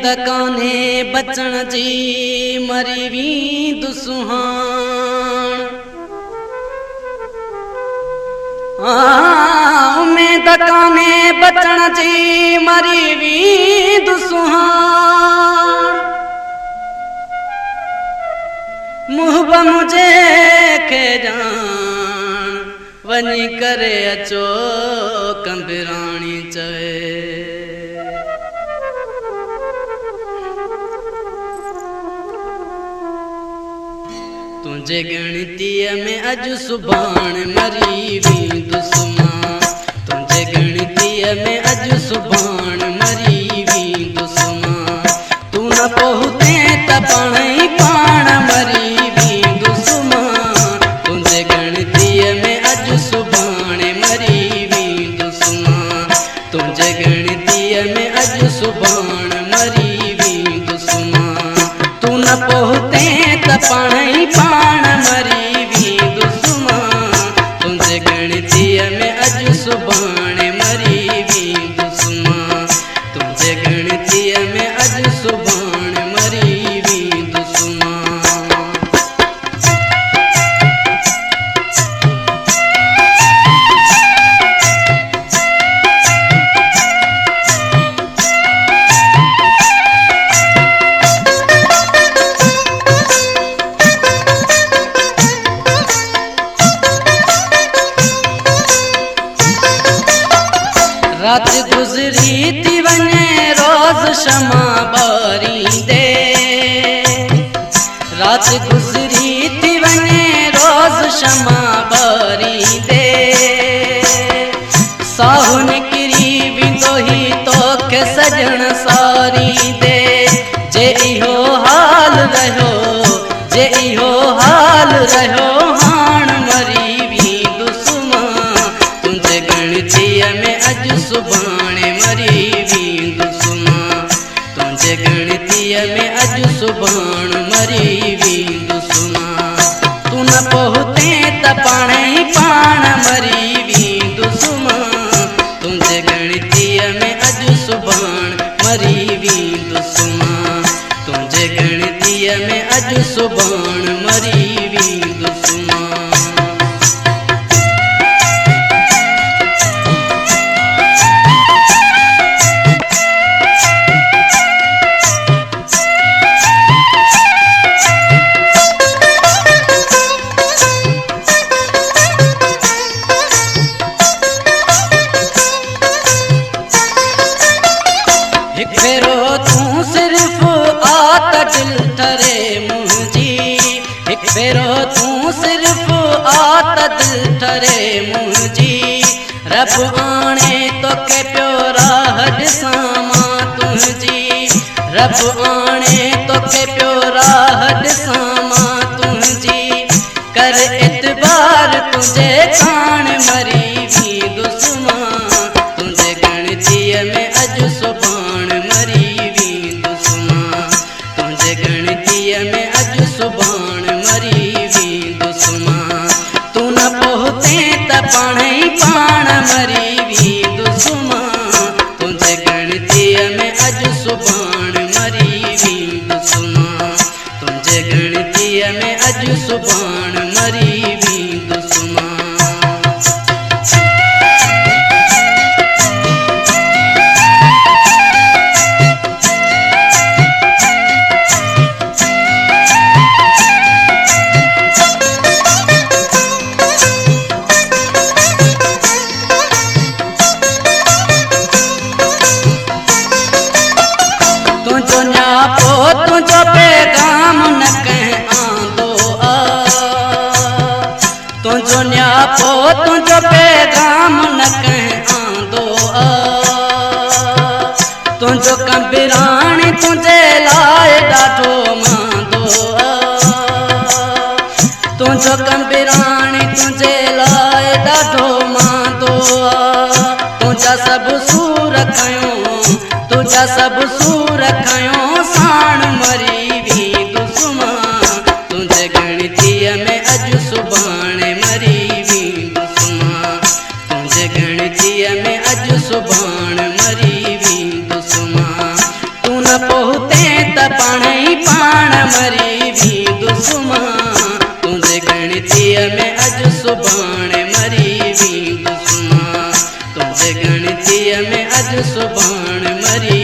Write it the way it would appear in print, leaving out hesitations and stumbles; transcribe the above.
दकाने बचण जी मरी वी दुसुहान में दकाने बचण जी मरी वी दुसुहान मुहब मुझे के जान वनी करे अचो कंबिराणी चवे तुझे गणतीय में अज सुभान मरी वी दुश्मन तुझे गणतीय में अज सुभान मरी वी दुश्मन तू न पहुते त पाण पाण मरी वी दुश्मन तुझे गणतीय में अज सुभान मरी वी दुश्मन तुझे गणतीय में अज सुभान मरी वी दुश्मन तू न पहुते त पाण पाण मरी वी दुश्मन तुझे गणतीय में अज सुभान मरी वी दुश्मन तुझे गणतीय में अज सुभान मरी वी दुश्मन रात गुजरी थी वने रोज क्षमा बारी दे रात गुजरी थी वने रोज क्षमा बारी दे साहुन किरी बिंदो ही तो के सजन सारी दे जे इहो हाल रहो जे इहो हाल रहो हाण मरी वी दुश्मन तुझे गणतीय में अज सुभान मरी वी दुश्मन तुझे गणतीय में अज सुभान मरी वी दुश्मन तू न पहुते त पाण पाण मरी वी दुश्मन तुझे गणतीय में अज सुभान मरी वी दुश्मन तुझे गणतीय में अज सुभान मरी वी दुश्मन फेरो तू सिर्फ आत दिल ठरे मुझी एक फेरो तू सिर्फ आत दिल ठरे मुझी रब आने तो के प्योरा हद सामा तुझी रब आने तो के प्योरा हद सामा तुझी कर एतबार तुझे कान मरी वी दुश्मन तुझे गणतीय में अज सुभान मरी वी दुश्मन तुझे गणतीय में अज सुभान मरी वी दुश्मन तू न पहुते त पाण पाण मरी वी दुश्मन तुझे गणतीय में अज सुभान मरी वी दुश्मन तुझे गणतीय में अज सुभान मरी वी दुश्मन तुझो पैगाम न कह आंदो आ तुझो न्यापो तुझो पैगाम न कह आंदो आ तुझो कंबिराणी तुझे लाए ॾाढो मांदो आ तुझो कंबिराणी तुझे लाए ॾाढो मांदो आ तुझा सब सूर कयो तुझा सब सूर कयो साण मरी वी दुश्मन तुझे गणतीय में अज सुभान मरी वी दुश्मन तुझे गणतीय में अज सुभान मरी वी दुश्मन तू न न पहुते त पाण ही पाण मरी भी दुश्मन तुझे गणतीअ में अॼु सुभाण मरी भी दुश्मन तुझे गणतीअ में अॼु सुभाण मरी